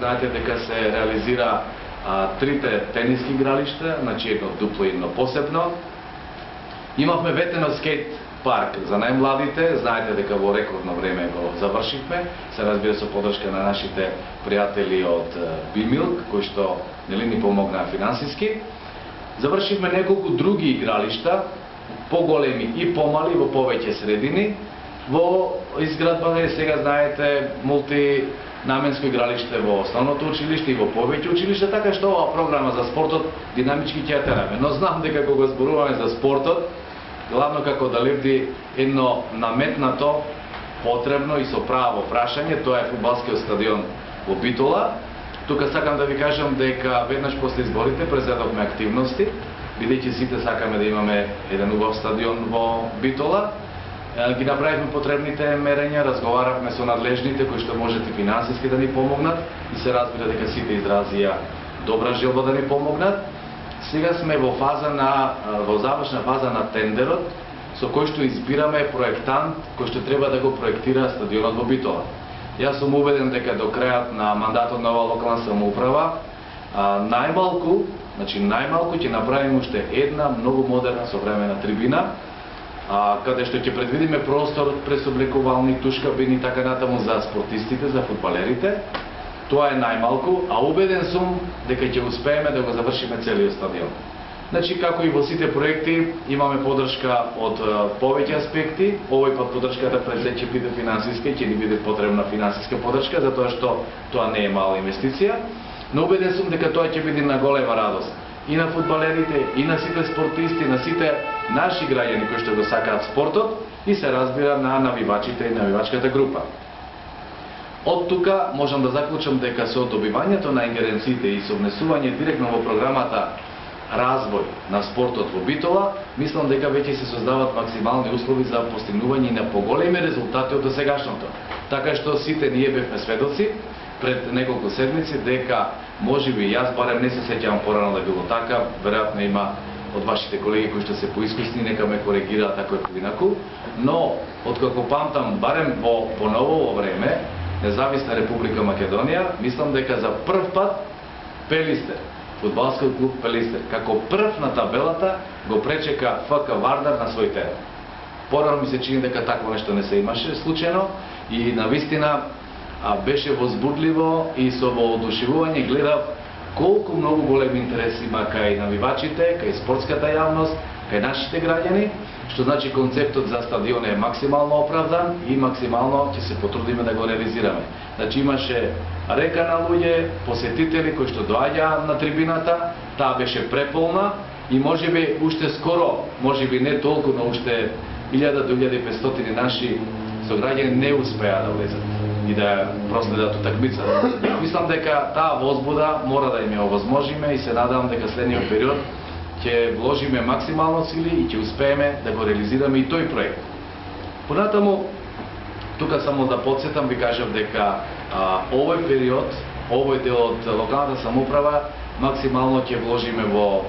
знаете дека се реализира трите тениски игралишта, значи едно дупло и едно посебно. Имавме ветено скейт парк за најмладите, знаете дека во рекордно време го завршивме, се разбира со подршка на нашите пријатели од Бимилк, кои што нели ни помогнаа финансиски. Завршивме неколку други игралишта, поголеми и помали во повеќе средини. Во изградбата сега знаете мултинаменско игралиште во основното училиште и во повеќе училишта, така што оваа програма за спортот динамички ќе ја тераме. Но знам дека кога зборуваме за спортот, главно како да лепди едно наметнато, потребно и со право прашање, тоа е фудбалскиот стадион во Битола. Тука сакам да ви кажам дека веднаш после изборите презедовме активности, бидејќи сите сакаме да имаме еден убав стадион во Битола. Ги направивме потребните мерења, разговаравме со надлежните кои што можете финансиски да ни помогнат и се разбира дека сите изразија добра желба да ни помогнат. Сега сме во завршна фаза на тендерот со кој што избираме проектант кој што треба да го проектира стадионот во Битола. Јас сум убеден дека до крајот на мандатот на оваа локална самоуправа најмалку ќе направиме уште една многу модерна современа трибина, каде што ќе предвидиме простор пред облекувални тушкабини и така натаму за спортистите, за фудбалерите. Тоа е најмалку, а убеден сум дека ќе успееме да го завршиме целиот стадион. Значи, како и во сите проекти, имаме подршка од повеќе аспекти. Овој пат подршката пред се ќе биде финансиска и ќе ни биде потребна финансиска подршка, затоа што тоа не е мала инвестиција. Но убеден сум дека тоа ќе биде на голема радост и на фудбалерите, и на сите спортисти, на сите наши граѓани кои што го сакаат спортот и се разбира на навивачите и навивачката група. Од тука можам да заклучам дека со добивањето на ингеренциите и со внесување директно во програмата развој на спортот во Битола, мислам дека веќе се создаваат максимални услови за постигнување на поголеми резултати од досегашното. Така што сите ние бевме сведоци пред неколку седмици дека можеби јас барем не се сеќавам порано да било така, веројатно има од вашите колеги кои што се поискусни, нека ме коригираат ако е поинаку, но откако памтам барем по ново време Независна Република Македонија, мислам дека за прв пат Пелистер, фудбалскиот клуб Пелистер, како прв на табелата го пречека ФК Вардар на свој терен. Порано ми се чини дека такво нешто не се имаше случајно и навистина беше возбудливо и со воодушевување гледав колку многу голем интерес има кај навивачите, кај спортската јавност, кај нашите граѓани, што значи концептот за стадион е максимално оправдан и максимално ќе се потрудиме да го реализираме. Значи имаше река на луѓе, посетители кои што доаѓаа на трибината, таа беше преполна и можеби уште скоро, можеби не толку, но уште 1000 до 1500 наши сограѓани не успеа да влезат и да проследат утакмицата. Мислам дека таа возбуда мора да им ја овозможиме и се надевам дека следниот период ќе вложиме максимално сили и ќе успееме да го реализираме и тој проект. Понатаму, тука само да подсетам, ви кажав дека овој период, овој дел од локалната самоуправа максимално ќе вложиме во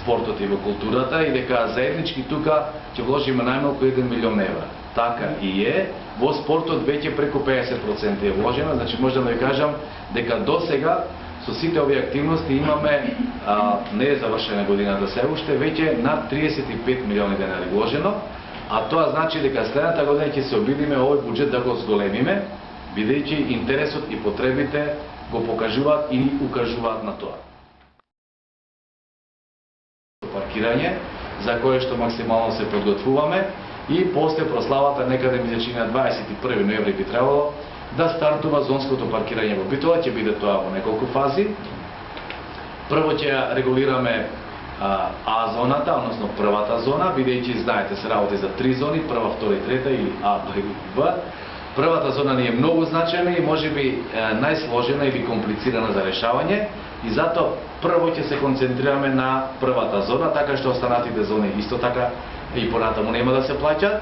спортот и во културата и дека заеднички тука ќе вложиме најмалку 1 милион евра. Така и е. Во спортот веќе преку 50% е вложено, значи можам да ви кажам дека до сега со сите овие активности имаме, не е завршена годината се уште, веќе над 35 милиони денари вложено, а тоа значи дека следната година ќе се обидиме овој буџет да го зголемиме, бидејќи интересот и потребите го покажуваат и укажуваат на тоа. Паркирање, за кое што максимално се подготвуваме, и после прославата некаде ми се чини на 21 ноември би требало да стартува зонското паркирање во Битола, ќе биде тоа во неколку фази. Прво ќе регулираме А зоната, односно првата зона, бидејќи знаете се работи за 3 зони, прва, втора и трета или А, Б и В. Првата зона ни е многу значајна и можеби најсложена или комплицирана за решавање и затоа прво ќе се концентрираме на првата зона, така што останатите зони исто така и понатаму нема да се плаќаат.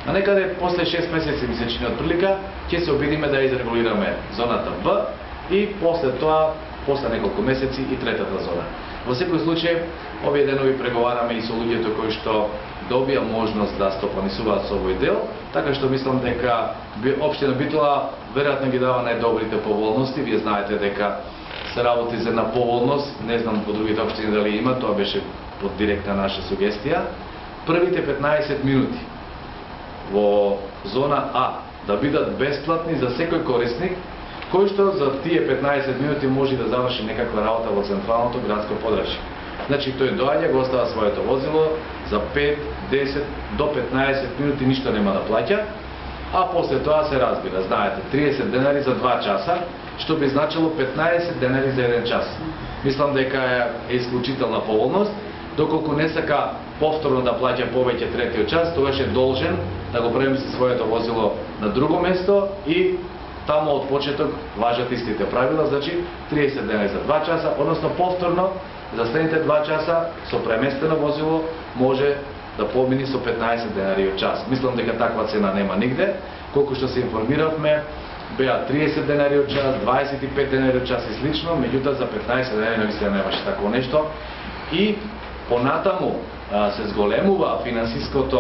А некаде после 6 месеци ми се чини од прилика, ќе се обидиме да изрегулираме зоната Б и после тоа, после неколку месеци и третата зона. Во секој случај, овие денови преговараме и со луѓето кои што добија можност да стопанисуваат со овој дел, така што мислам дека општина Битола веројатно ги дава најдобрите поволности. Вие знаете дека се работи за една поволност, не знам по другите општини дали има, тоа беше под директна наша сугестија. Првите 15 минути во зона А да бидат бесплатни за секој корисник, кој што за тие 15 минути може да заврши некаква работа во централното градско подрачје. Значи тој доаѓа, го остава своето возило, за 5, 10 до 15 минути ништо нема да плаќа, а после тоа се разбира, знаете, 30 денари за 2 часа, што би значило 15 денари за 1 час. Мислам дека е исклучителна поволност, доколку не сака повторно да плаќа повеќе третиот час, тогаш е должен да го премести своето возило на друго место и таму од почеток важат истите правила, значи 30 денари за 2 часа, односно повторно за следните 2 часа со преместено возило може да помини со 15 денари од час. Мислам дека таква цена нема нигде. Колку што се информиравме, беа 30 денари од час, 25 денари од час и слично, меѓутоа за 15 денари навистина немаше такво нешто. И понатаму се зголемува финансискиот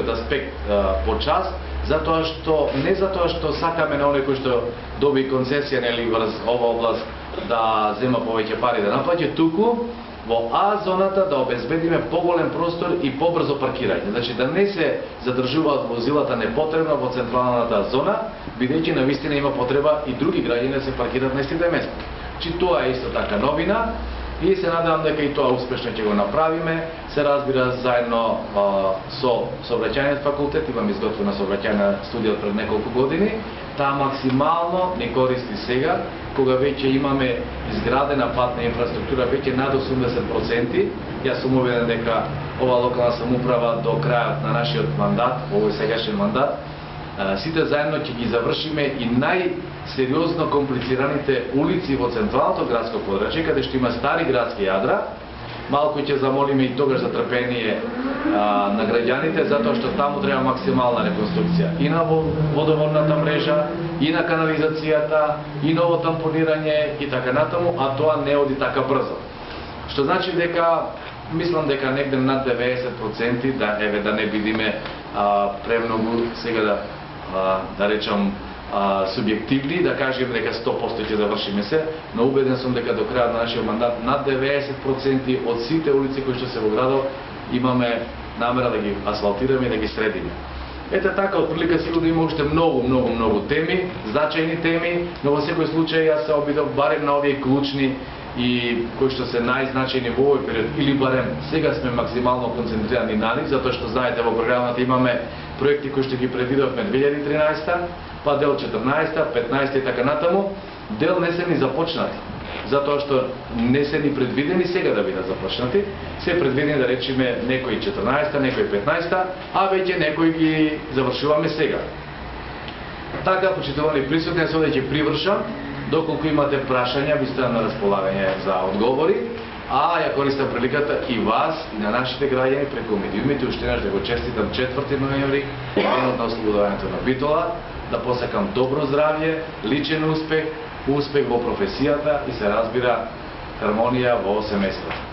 аспект по час, затоа што не затоа што сакаме на оној кој што доби концесија нели врз ова област да зема повеќе пари да наплаќа, туку во А зоната да обезбедиме поголем простор и побрзо паркирање. Значи да не се задржуваат возилата непотребно во централната зона, бидејќи навистина има потреба и други граѓани да се паркираат на истите места. Значи тоа е исто така новина. И се надевам дека и тоа успешно ќе го направиме. Се разбира заедно со Сообраќајниот факултет, имам изготвена сообраќајна студија пред неколку години. Таа максимално не користи сега, кога веќе имаме изградена патна инфраструктура веќе над 80%. Јас сум убеден дека ова локална самоуправа до крајот на нашиот мандат, овој сегашен мандат, сите заедно ќе ги завршиме и најсериозно комплицираните улици во централното градско подрачје, каде што има стари градски јадра. Малку ќе замолиме и тогаш за трпение на граѓаните, затоа што таму треба максимална реконструкција и на водоводната мрежа, и на канализацијата, и ново тампонирање и така натаму, а тоа не оди така брзо. Што значи дека мислам дека негде над 90% да не бидиме премногу сега да речам субјективни, да кажем дека 100% ќе завршиме се, но убеден сум дека до крајот на нашиот мандат над 90% од сите улици кои што се во градот имаме намера да ги асфалтираме и да ги средиме. Ете така, отприлика сигурно има уште многу теми, значајни теми, но во секој случај јас се обидов барем на овие клучни и кои што се најзначајни во овој период, или барем сега сме максимално концентрирани на нив, затоа што знаете во програмата имаме проекти кои што ги предвидовме 2013, па дел 14, 15 и така натаму, дел не се ни започнати, затоа што не се ни предвидени сега да бидат започнати, се предвидени да речеме некои 14, некои 15, а веќе некои ги завршуваме сега. Така, почитувани присутни, јас овде ќе привршам. Доколку имате прашања, ви сте на располагање за одговори, а ја користам приликата и вас, и на нашите граѓани преку медиумите, уште еднаш да го честитам 4 ноември, денот на ослободувањето на Битола, да посакам добро здравје, личен успех во професијата и се разбира хармонија во семејството.